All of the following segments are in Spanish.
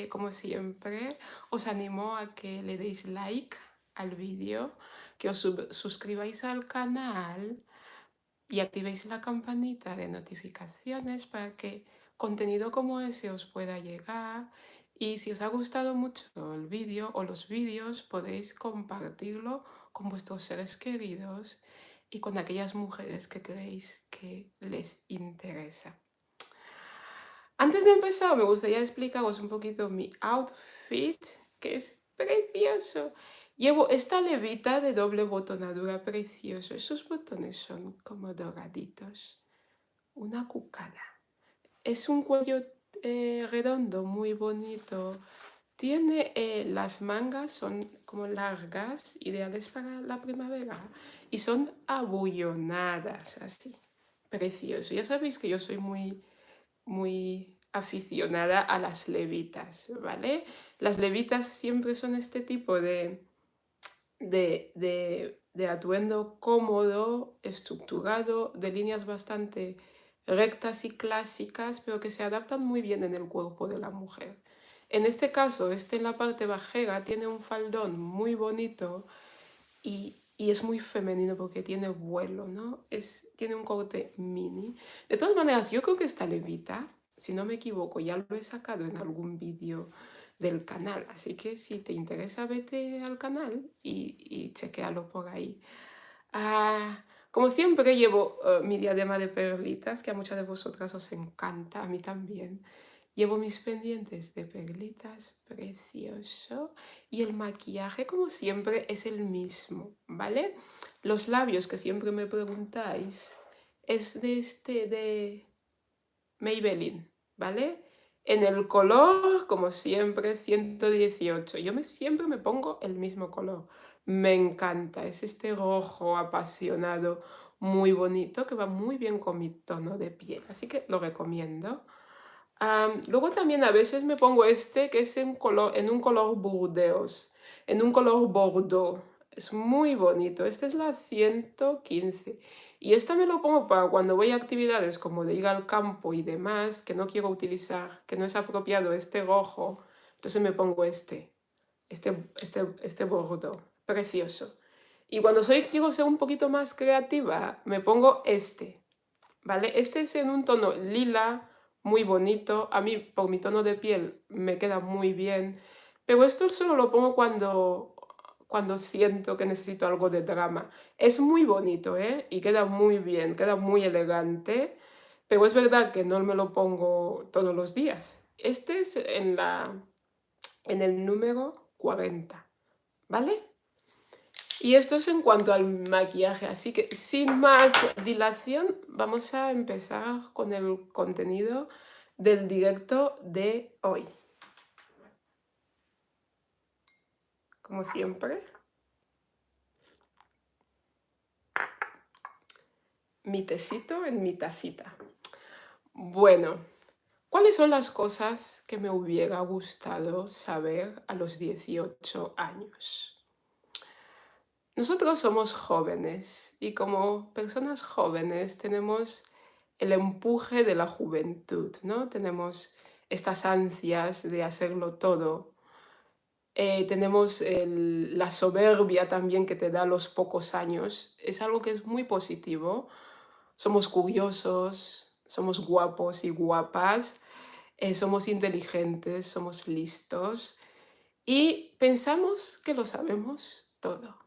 como siempre, os animo a que le deis like al vídeo, que os suscribáis al canal y activéis la campanita de notificaciones para que contenido como ese os pueda llegar. Y si os ha gustado mucho el vídeo o los vídeos, podéis compartirlo con vuestros seres queridos y con aquellas mujeres que creéis que les interesa. Antes de empezar, me gustaría explicaros un poquito mi outfit, que es precioso. Llevo esta levita de doble botonadura precioso. Esos botones son como doraditos. Una cucada. Es un cuello redondo, muy bonito. Tiene las mangas, son como largas, ideales para la primavera. Y son abullonadas, así. Precioso. Ya sabéis que yo soy muy aficionada a las levitas, ¿vale? Las levitas siempre son este tipo de atuendo cómodo, estructurado, de líneas bastante rectas y clásicas, pero que se adaptan muy bien en el cuerpo de la mujer. En este caso, en la parte bajera tiene un faldón muy bonito y es muy femenino porque tiene vuelo, ¿no? Tiene un corte mini. De todas maneras, yo creo que esta levita, si no me equivoco, ya lo he sacado en algún vídeo del canal. Así que si te interesa, vete al canal y chequéalo por ahí. Como siempre llevo mi diadema de perlitas, que a muchas de vosotras os encanta, a mí también. Llevo mis pendientes de perlitas, precioso. Y el maquillaje, como siempre, es el mismo, ¿vale? Los labios que siempre me preguntáis es de Maybelline, ¿vale? En el color, como siempre, 118. Siempre me pongo el mismo color. Me encanta. Es este rojo apasionado, muy bonito, que va muy bien con mi tono de piel. Así que lo recomiendo. Luego también a veces me pongo que es en un color burdeos, en un color bordeaux. Es muy bonito. Este es la 115. Y esta me lo pongo para cuando voy a actividades como de ir al campo y demás, que no quiero utilizar, que no es apropiado este rojo. Entonces me pongo este bordeaux. Precioso. Y cuando quiero ser un poquito más creativa, me pongo ¿vale? Este es en un tono lila, muy bonito. A mí, por mi tono de piel, me queda muy bien. Pero esto solo lo pongo cuando siento que necesito algo de drama. Es muy bonito, ¿eh? Y queda muy bien, queda muy elegante. Pero es verdad que no me lo pongo todos los días. Este es en el número 40, ¿vale? Y esto es en cuanto al maquillaje, así que sin más dilación vamos a empezar con el contenido del directo de hoy. Como siempre, mi tecito en mi tacita. Bueno, ¿cuáles son las cosas que me hubiera gustado saber a los 18 años? Nosotros somos jóvenes y como personas jóvenes tenemos el empuje de la juventud, ¿no? Tenemos estas ansias de hacerlo todo. Tenemos la soberbia también que te da los pocos años. Es algo que es muy positivo. Somos curiosos, somos guapos y guapas, somos inteligentes, somos listos y pensamos que lo sabemos todo.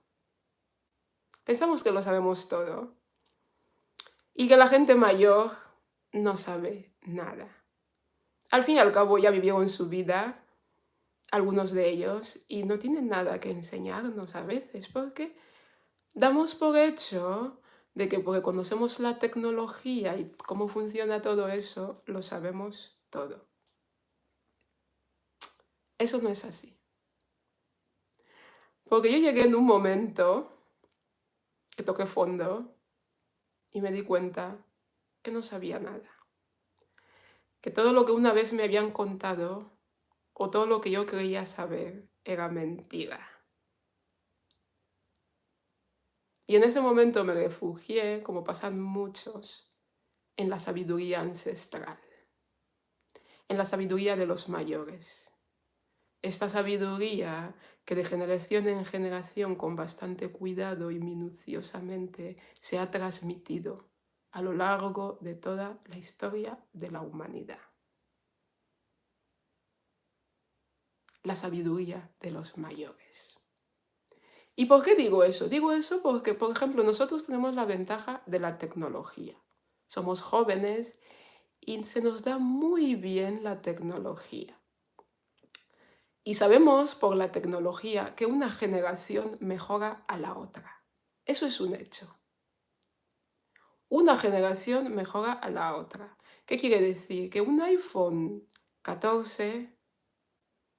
Pensamos que lo sabemos todo y que la gente mayor no sabe nada. Al fin y al cabo ya vivieron su vida, algunos de ellos, y no tienen nada que enseñarnos a veces porque damos por hecho de que porque conocemos la tecnología y cómo funciona todo eso, lo sabemos todo. Eso no es así. Porque yo llegué en un momento que toqué fondo y me di cuenta que no sabía nada. Que todo lo que una vez me habían contado o todo lo que yo creía saber era mentira. Y en ese momento me refugié, como pasan muchos, en la sabiduría ancestral. en la sabiduría de los mayores. Esta sabiduría que de generación en generación con bastante cuidado y minuciosamente se ha transmitido a lo largo de toda la historia de la humanidad. La sabiduría de los mayores. ¿Y por qué digo eso? Digo eso porque, por ejemplo, nosotros tenemos la ventaja de la tecnología. Somos jóvenes y se nos da muy bien la tecnología. Y sabemos por la tecnología que una generación mejora a la otra. Eso es un hecho. Una generación mejora a la otra. ¿Qué quiere decir? Que un iPhone 14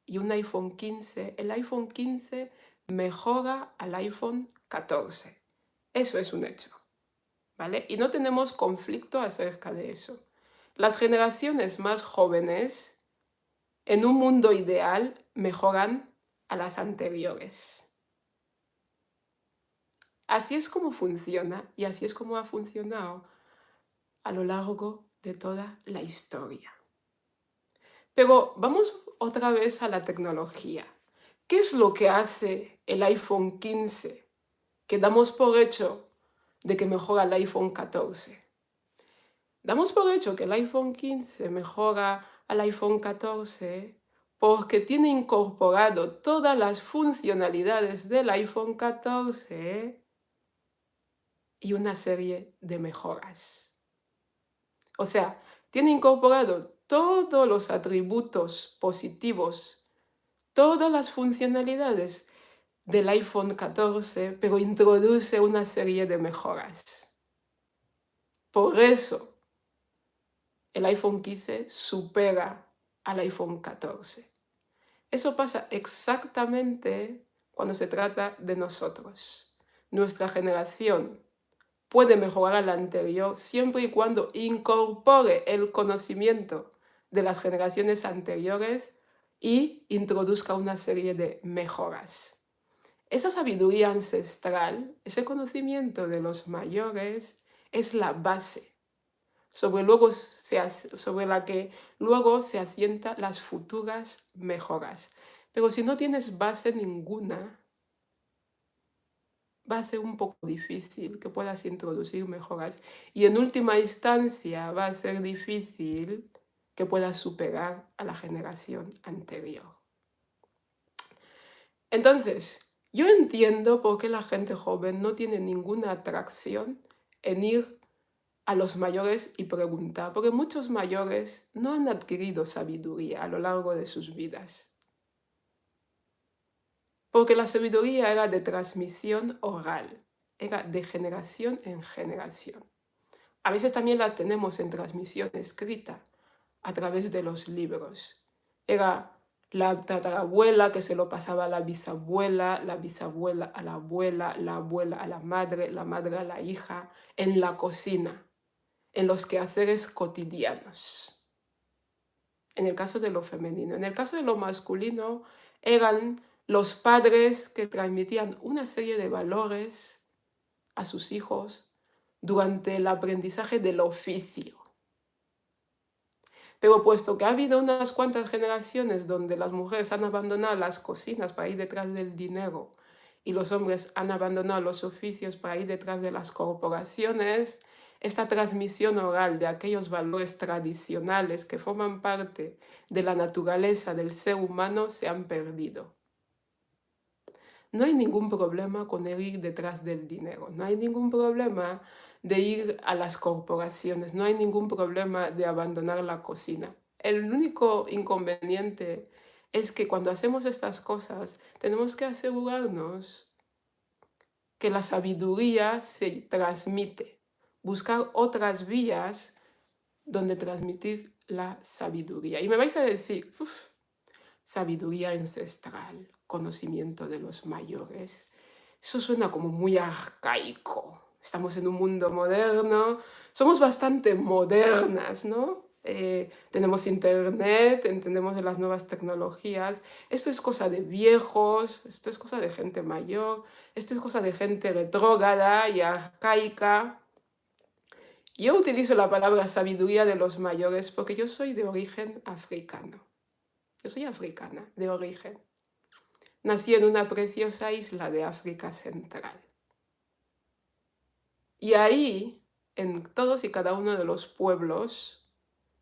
y un iPhone 15, el iPhone 15 mejora al iPhone 14. Eso es un hecho, ¿vale? Y no tenemos conflicto acerca de eso. Las generaciones más jóvenes, en un mundo ideal, mejoran a las anteriores. Así es como funciona y así es como ha funcionado a lo largo de toda la historia. Pero vamos otra vez a la tecnología. ¿Qué es lo que hace el iPhone 15 que damos por hecho de que mejora el iPhone 14? Damos por hecho que el iPhone 15 mejora al iPhone 14 porque tiene incorporado todas las funcionalidades del iPhone 14 y una serie de mejoras. O sea, tiene incorporado todos los atributos positivos, todas las funcionalidades del iPhone 14, pero introduce una serie de mejoras. Por eso, el iPhone 15 supera al iPhone 14. Eso pasa exactamente cuando se trata de nosotros. Nuestra generación puede mejorar a la anterior siempre y cuando incorpore el conocimiento de las generaciones anteriores y introduzca una serie de mejoras. Esa sabiduría ancestral, ese conocimiento de los mayores, es la base sobre la que luego se asientan las futuras mejoras. Pero si no tienes base ninguna, va a ser un poco difícil que puedas introducir mejoras y en última instancia va a ser difícil que puedas superar a la generación anterior. Entonces, yo entiendo por qué la gente joven no tiene ninguna atracción en ir a los mayores y preguntar, porque muchos mayores no han adquirido sabiduría a lo largo de sus vidas. Porque la sabiduría era de transmisión oral, era de generación en generación. A veces también la tenemos en transmisión escrita, a través de los libros. Era la tatarabuela que se lo pasaba a la bisabuela a la abuela a la madre a la hija, en la cocina, en los quehaceres cotidianos. En el caso de lo femenino. En el caso de lo masculino, eran los padres que transmitían una serie de valores a sus hijos durante el aprendizaje del oficio. Pero puesto que ha habido unas cuantas generaciones donde las mujeres han abandonado las cocinas para ir detrás del dinero y los hombres han abandonado los oficios para ir detrás de las corporaciones, esta transmisión oral de aquellos valores tradicionales que forman parte de la naturaleza del ser humano se han perdido. No hay ningún problema con el ir detrás del dinero, no hay ningún problema de ir a las corporaciones, no hay ningún problema de abandonar la cocina. El único inconveniente es que cuando hacemos estas cosas tenemos que asegurarnos que la sabiduría se transmite, buscar otras vías donde transmitir la sabiduría. Y me vais a decir, sabiduría ancestral, conocimiento de los mayores. Eso suena como muy arcaico. Estamos en un mundo moderno, somos bastante modernas, ¿no? Tenemos internet, entendemos de las nuevas tecnologías. Esto es cosa de viejos, esto es cosa de gente mayor, esto es cosa de gente retrógrada y arcaica. Yo utilizo la palabra sabiduría de los mayores porque yo soy de origen africano. Yo soy africana, de origen. Nací en una preciosa isla de África Central. Y ahí, en todos y cada uno de los pueblos,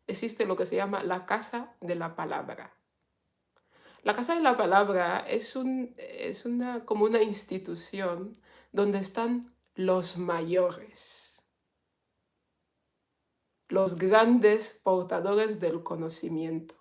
existe lo que se llama la Casa de la Palabra. La Casa de la Palabra es como una institución donde están los mayores, los grandes portadores del conocimiento.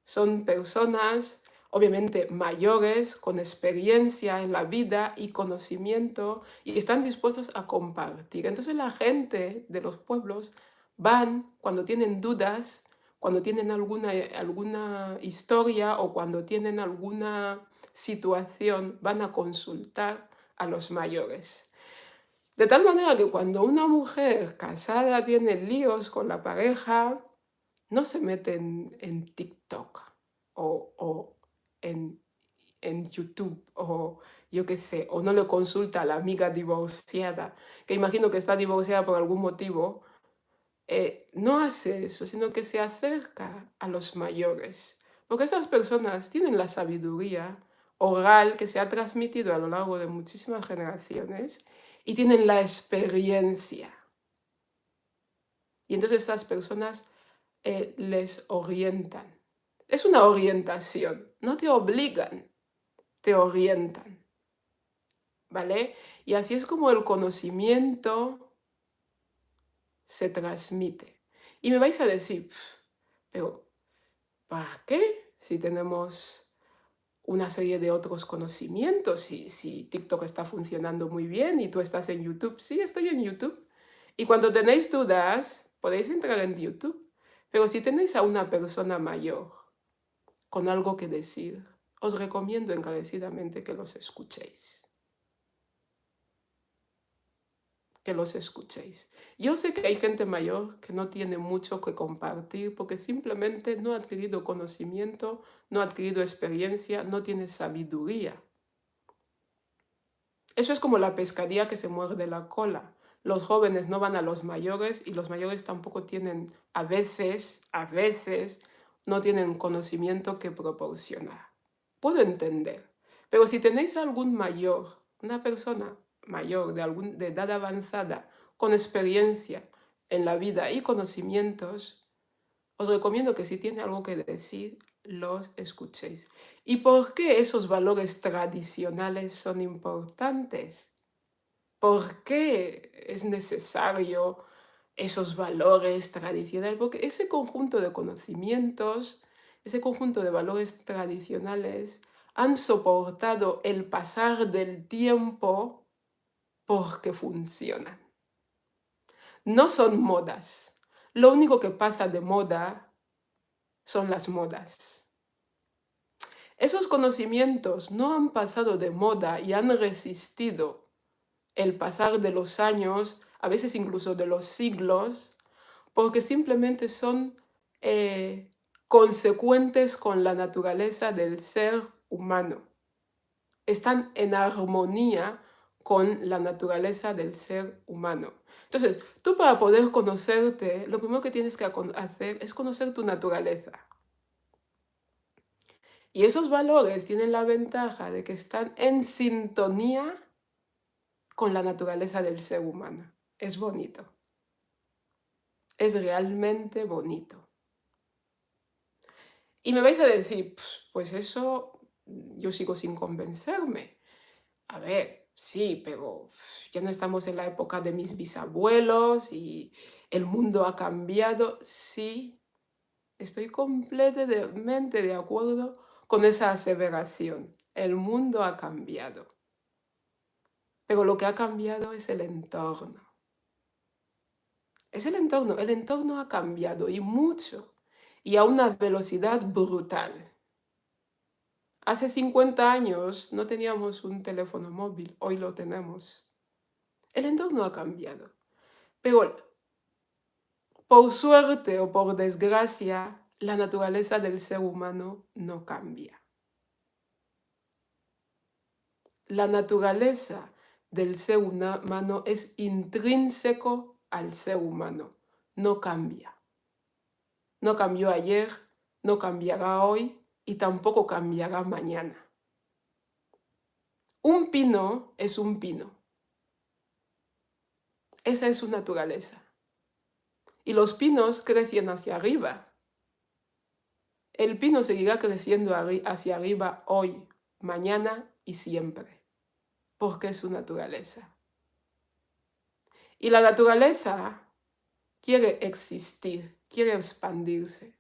Son personas, obviamente, mayores, con experiencia en la vida y conocimiento, y están dispuestos a compartir. Entonces la gente de los pueblos van cuando tienen dudas, cuando tienen alguna historia o cuando tienen alguna situación, van a consultar a los mayores. De tal manera que cuando una mujer casada tiene líos con la pareja, no se mete en TikTok o en YouTube o yo qué sé, o no le consulta a la amiga divorciada, que imagino que está divorciada por algún motivo. No hace eso, sino que se acerca a los mayores, porque esas personas tienen la sabiduría oral que se ha transmitido a lo largo de muchísimas generaciones y tienen la experiencia. Y entonces esas personas les orientan. Es una orientación, no te obligan, te orientan, ¿vale? Y así es como el conocimiento se transmite. Y me vais a decir, pero ¿para qué? Si tenemos una serie de otros conocimientos, si TikTok está funcionando muy bien y tú estás en YouTube. Sí, estoy en YouTube. Y cuando tenéis dudas, podéis entrar en YouTube. Pero si tenéis a una persona mayor con algo que decir, os recomiendo encarecidamente que los escuchéis. Que los escuchéis. Yo sé que hay gente mayor que no tiene mucho que compartir porque simplemente no ha adquirido conocimiento, no ha adquirido experiencia, no tiene sabiduría. Eso es como la pescadilla que se muerde la cola. Los jóvenes no van a los mayores y los mayores tampoco tienen, a veces, no tienen conocimiento que proporcionar. Puedo entender, pero si tenéis algún mayor, una persona mayor de edad avanzada, con experiencia en la vida y conocimientos, os recomiendo que si tiene algo que decir, los escuchéis. ¿Y por qué esos valores tradicionales son importantes? ¿Por qué es necesario esos valores tradicionales? Porque ese conjunto de conocimientos, ese conjunto de valores tradicionales han soportado el pasar del tiempo porque funcionan. No son modas. Lo único que pasa de moda son las modas. Esos conocimientos no han pasado de moda y han resistido el pasar de los años, a veces incluso de los siglos, porque simplemente son consecuentes con la naturaleza del ser humano. Están en armonía con la naturaleza del ser humano. Entonces, tú para poder conocerte, lo primero que tienes que hacer es conocer tu naturaleza. Y esos valores tienen la ventaja de que están en sintonía con la naturaleza del ser humano. Es bonito. Es realmente bonito. Y me vais a decir, pues eso yo sigo sin convencerme. A ver, sí, pero ya no estamos en la época de mis bisabuelos y el mundo ha cambiado. Sí, estoy completamente de acuerdo con esa aseveración. El mundo ha cambiado. Pero lo que ha cambiado es el entorno. Es el entorno ha cambiado y mucho, y a una velocidad brutal. Hace 50 años no teníamos un teléfono móvil, hoy lo tenemos. El entorno ha cambiado, pero por suerte o por desgracia, la naturaleza del ser humano no cambia. La naturaleza del ser humano es intrínseco al ser humano. No cambia. No cambió ayer, no cambiará hoy y tampoco cambiará mañana. Un pino es un pino. Esa es su naturaleza. Y los pinos crecen hacia arriba. El pino seguirá creciendo hacia arriba hoy, mañana y siempre, porque es su naturaleza. Y la naturaleza quiere existir, quiere expandirse.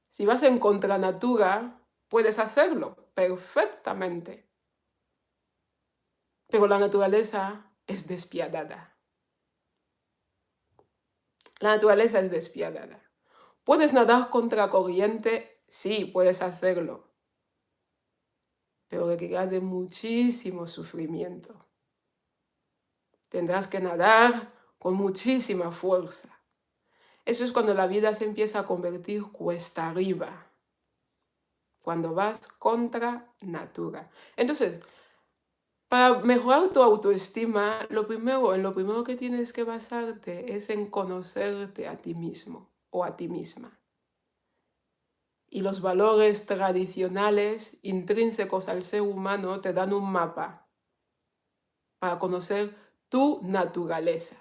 Si vas en contra natura, puedes hacerlo perfectamente. Pero la naturaleza es despiadada. La naturaleza es despiadada. ¿Puedes nadar contra corriente? Sí, puedes hacerlo. Pero requerirá de muchísimo sufrimiento. Tendrás que nadar con muchísima fuerza. Eso es cuando la vida se empieza a convertir cuesta arriba. Cuando vas contra natura. Entonces, para mejorar tu autoestima, en lo primero que tienes que basarte es en conocerte a ti mismo o a ti misma. Y los valores tradicionales intrínsecos al ser humano te dan un mapa para conocer tu naturaleza.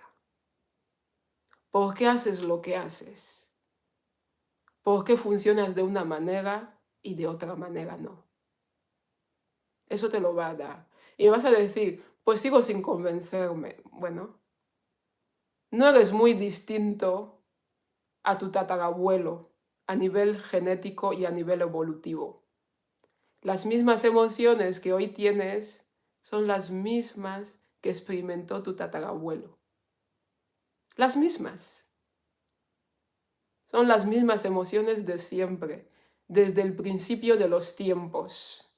¿Por qué haces lo que haces? ¿Por qué funcionas de una manera y de otra manera no? Eso te lo va a dar. Y me vas a decir, pues sigo sin convencerme. Bueno, no eres muy distinto a tu tatarabuelo a nivel genético y a nivel evolutivo. Las mismas emociones que hoy tienes son las mismas que experimentó tu tatarabuelo. Las mismas. Son las mismas emociones de siempre, desde el principio de los tiempos.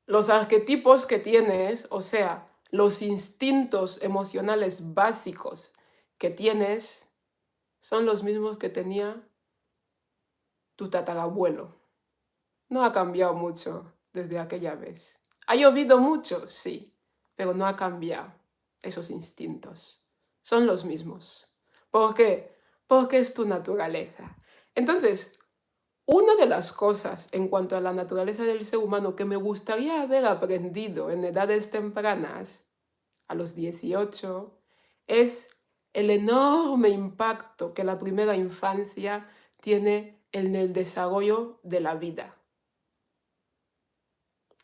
Los arquetipos que tienes, o sea, los instintos emocionales básicos que tienes, son los mismos que tenía tu tatarabuelo. No ha cambiado mucho desde aquella vez. ¿Ha llovido mucho? Sí, pero no ha cambiado esos instintos. Son los mismos. ¿Por qué? Porque es tu naturaleza. Entonces, una de las cosas en cuanto a la naturaleza del ser humano que me gustaría haber aprendido en edades tempranas, a los 18, es el enorme impacto que la primera infancia tiene en el desarrollo de la vida.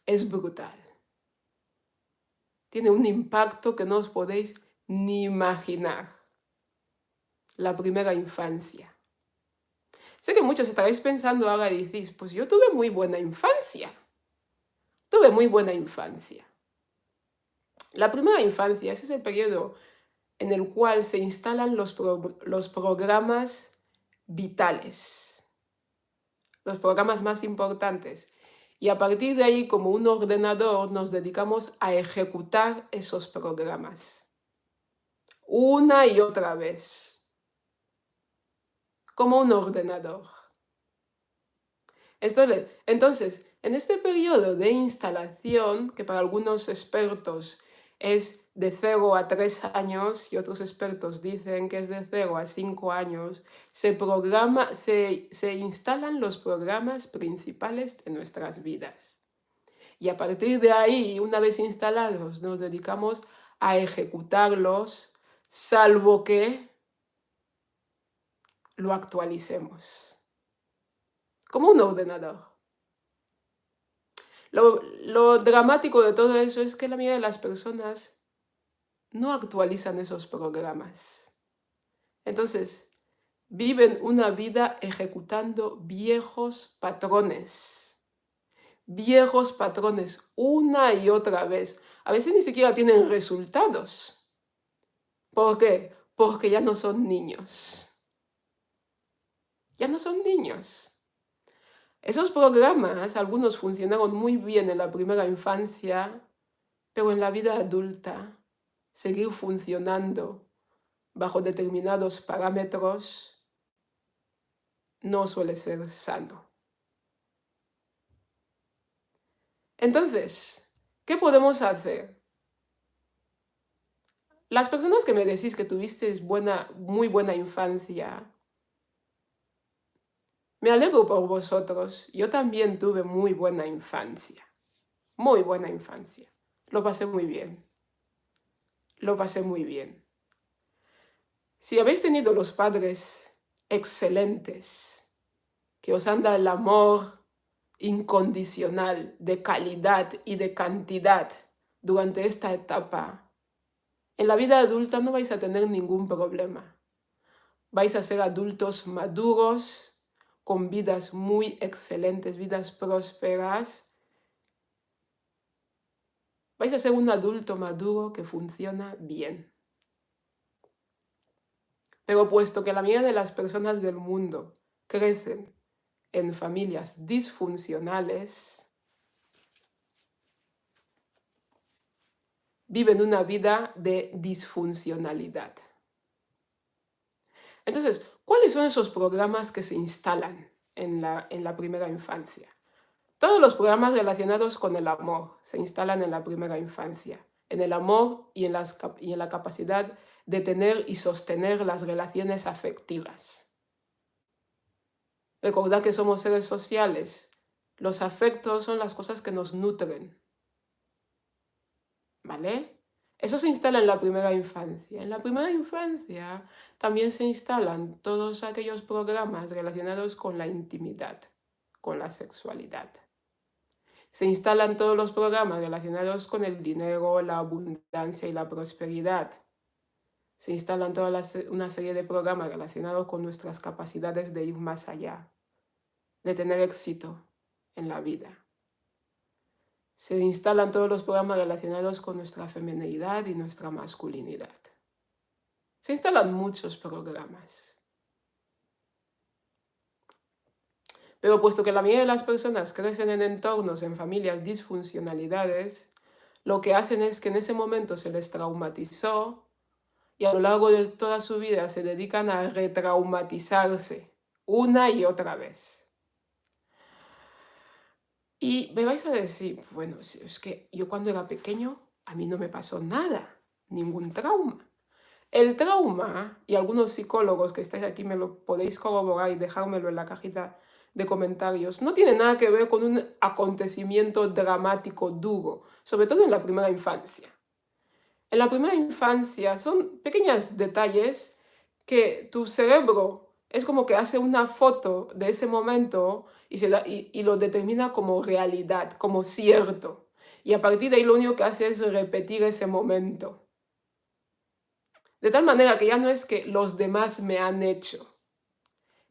Es brutal. Tiene un impacto que no os podéis ni imaginar. La primera infancia. Sé que muchos estaréis pensando ahora y decís, pues yo tuve muy buena infancia. Tuve muy buena infancia. La primera infancia, ese es el periodo en el cual se instalan los programas vitales, los programas más importantes. Y a partir de ahí, como un ordenador, nos dedicamos a ejecutar esos programas. Una y otra vez. Como un ordenador. Entonces, en este periodo de instalación, que para algunos expertos es de 0 a 3 años y otros expertos dicen que es de 0 a 5 años, se instalan los programas principales de nuestras vidas. Y a partir de ahí, una vez instalados, nos dedicamos a ejecutarlos, salvo que lo actualicemos. Como un ordenador. Lo dramático de todo eso es que la mayoría de las personas no actualizan esos programas. Entonces, viven una vida ejecutando viejos patrones una y otra vez. A veces ni siquiera tienen resultados. ¿Por qué? Porque ya no son niños. Ya no son niños. Esos programas, algunos funcionaron muy bien en la primera infancia, pero en la vida adulta, seguir funcionando bajo determinados parámetros no suele ser sano. Entonces, ¿qué podemos hacer? Las personas que me decís que tuvisteis muy buena infancia, me alegro por vosotros. Yo también tuve muy buena infancia. Muy buena infancia. Lo pasé muy bien. Lo pasé muy bien. Si habéis tenido los padres excelentes, que os han dado el amor incondicional, de calidad y de cantidad durante esta etapa, en la vida adulta no vais a tener ningún problema. Vais a ser adultos maduros, con vidas muy excelentes, vidas prósperas. Vais a ser un adulto maduro que funciona bien. Pero puesto que la mayoría de las personas del mundo crecen en familias disfuncionales, viven una vida de disfuncionalidad. Entonces, ¿cuáles son esos programas que se instalan en la primera infancia? Todos los programas relacionados con el amor se instalan en la primera infancia, en el amor y en la capacidad de tener y sostener las relaciones afectivas. Recordad que somos seres sociales. Los afectos son las cosas que nos nutren. ¿Vale? Eso se instala en la primera infancia. En la primera infancia también se instalan todos aquellos programas relacionados con la intimidad, con la sexualidad. Se instalan todos los programas relacionados con el dinero, la abundancia y la prosperidad. Se instalan una serie de programas relacionados con nuestras capacidades de ir más allá, de tener éxito en la vida. Se instalan todos los programas relacionados con nuestra feminidad y nuestra masculinidad. Se instalan muchos programas. Pero puesto que la mayoría de las personas crecen en entornos, en familias disfuncionalidades, lo que hacen es que en ese momento se les traumatizó y a lo largo de toda su vida se dedican a retraumatizarse una y otra vez. Y me vais a decir, bueno, es que yo cuando era pequeño a mí no me pasó nada, ningún trauma. El trauma, y algunos psicólogos que estáis aquí me lo podéis corroborar y dejármelo en la cajita de comentarios, no tiene nada que ver con un acontecimiento dramático duro, sobre todo en la primera infancia. En la primera infancia son pequeños detalles que tu cerebro es como que hace una foto de ese momento y lo determina como realidad, como cierto. Y a partir de ahí lo único que hace es repetir ese momento. De tal manera que ya no es que los demás me han hecho.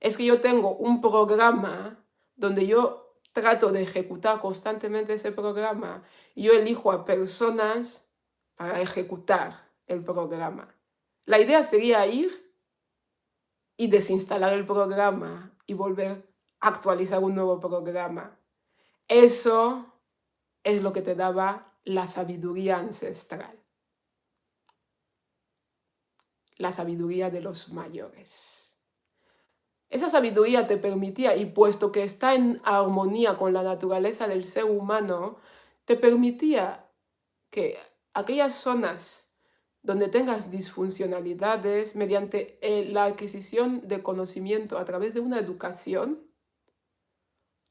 Es que yo tengo un programa donde yo trato de ejecutar constantemente ese programa y yo elijo a personas para ejecutar el programa. La idea sería ir y desinstalar el programa y volver a actualizar un nuevo programa. Eso es lo que te daba la sabiduría ancestral. La sabiduría de los mayores. Esa sabiduría te permitía, y puesto que está en armonía con la naturaleza del ser humano, te permitía que aquellas zonas donde tengas disfuncionalidades, mediante la adquisición de conocimiento a través de una educación,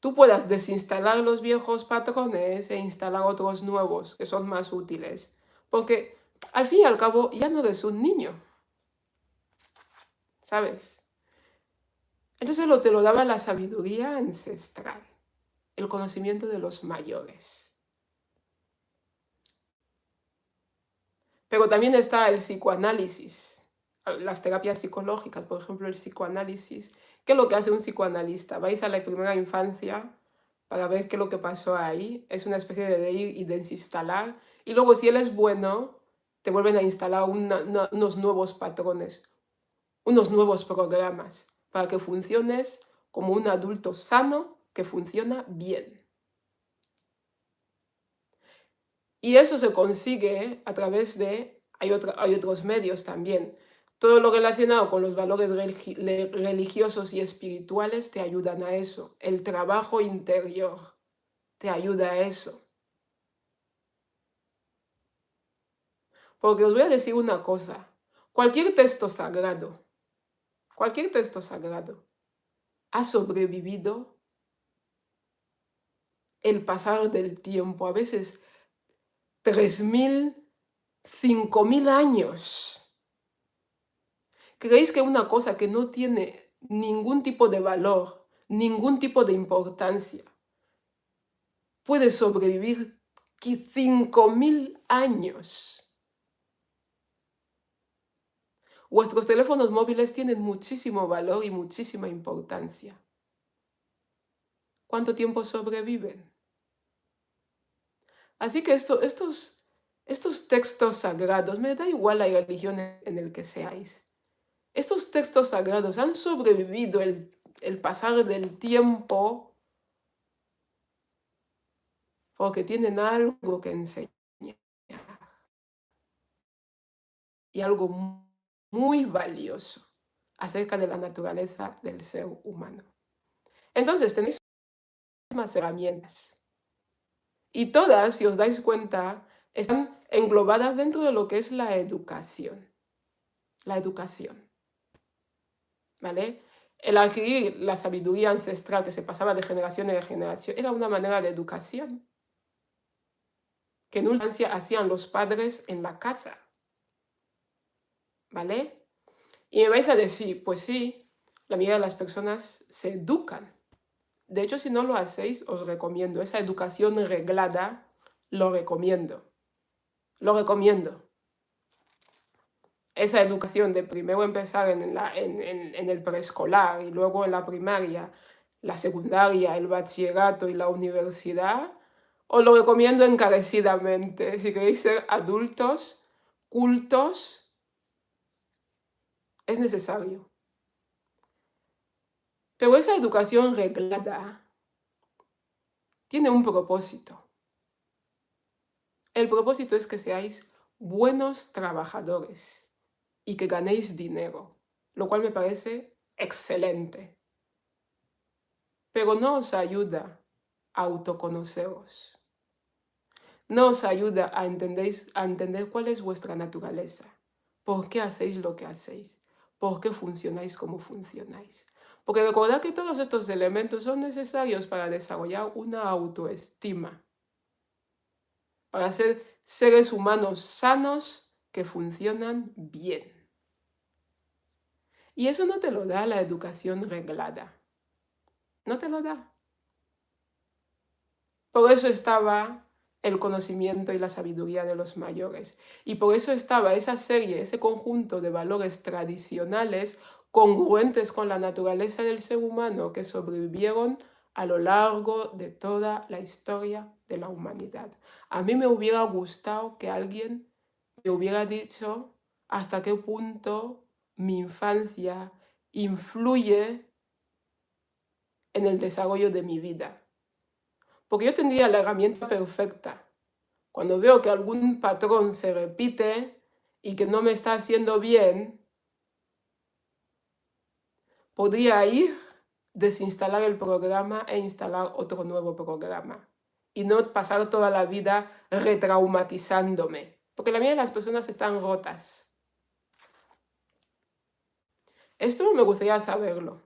tú puedas desinstalar los viejos patrones e instalar otros nuevos que son más útiles. Porque al fin y al cabo ya no eres un niño, ¿sabes? Entonces te lo daba la sabiduría ancestral, el conocimiento de los mayores. Pero también está el psicoanálisis, las terapias psicológicas, por ejemplo, el psicoanálisis. ¿Qué es lo que hace un psicoanalista? Vais a la primera infancia para ver qué es lo que pasó ahí. Es una especie de ir y desinstalar. Y luego, si él es bueno, te vuelven a instalar unos nuevos patrones, unos nuevos programas, para que funciones como un adulto sano que funciona bien. Y eso se consigue a través de, hay otros medios también. Todo lo relacionado con los valores religiosos y espirituales te ayudan a eso. El trabajo interior te ayuda a eso. Porque os voy a decir una cosa. Cualquier texto sagrado ha sobrevivido el pasar del tiempo, a veces 3000, 5000 años. ¿Creéis que una cosa que no tiene ningún tipo de valor, ningún tipo de importancia, puede sobrevivir 5000 años? Vuestros teléfonos móviles tienen muchísimo valor y muchísima importancia. ¿Cuánto tiempo sobreviven? Así que estos textos sagrados, me da igual la religión en el que seáis. Estos textos sagrados han sobrevivido el pasar del tiempo porque tienen algo que enseñar y algo muy valioso acerca de la naturaleza del ser humano. Entonces tenéis más herramientas y todas, si os dais cuenta, están englobadas dentro de lo que es la educación. La educación, ¿vale? El adquirir la sabiduría ancestral que se pasaba de generación en generación era una manera de educación que en última instancia hacían los padres en la casa, ¿vale? Y me vais a decir, pues sí, la mayoría de las personas se educan. De hecho, si no lo hacéis, os recomiendo. Esa educación reglada, lo recomiendo. Lo recomiendo. Esa educación de primero empezar en el preescolar y luego en la primaria, la secundaria, el bachillerato y la universidad, os lo recomiendo encarecidamente. Si queréis ser adultos, cultos, es necesario. Pero esa educación reglada tiene un propósito. El propósito es que seáis buenos trabajadores y que ganéis dinero, lo cual me parece excelente. Pero no os ayuda a autoconoceros. No os ayuda a entender cuál es vuestra naturaleza. ¿Por qué hacéis lo que hacéis? ¿Por qué funcionáis como funcionáis? Porque recordad que todos estos elementos son necesarios para desarrollar una autoestima, para ser seres humanos sanos que funcionan bien. Y eso no te lo da la educación reglada. No te lo da. Por eso estaba el conocimiento y la sabiduría de los mayores. Y por eso estaba esa serie, ese conjunto de valores tradicionales congruentes con la naturaleza del ser humano que sobrevivieron a lo largo de toda la historia de la humanidad. A mí me hubiera gustado que alguien me hubiera dicho hasta qué punto mi infancia influye en el desarrollo de mi vida. Porque yo tendría la herramienta perfecta. Cuando veo que algún patrón se repite y que no me está haciendo bien, podría ir, desinstalar el programa e instalar otro nuevo programa. Y no pasar toda la vida retraumatizándome. Porque la mayoría de las personas están rotas. Esto me gustaría saberlo.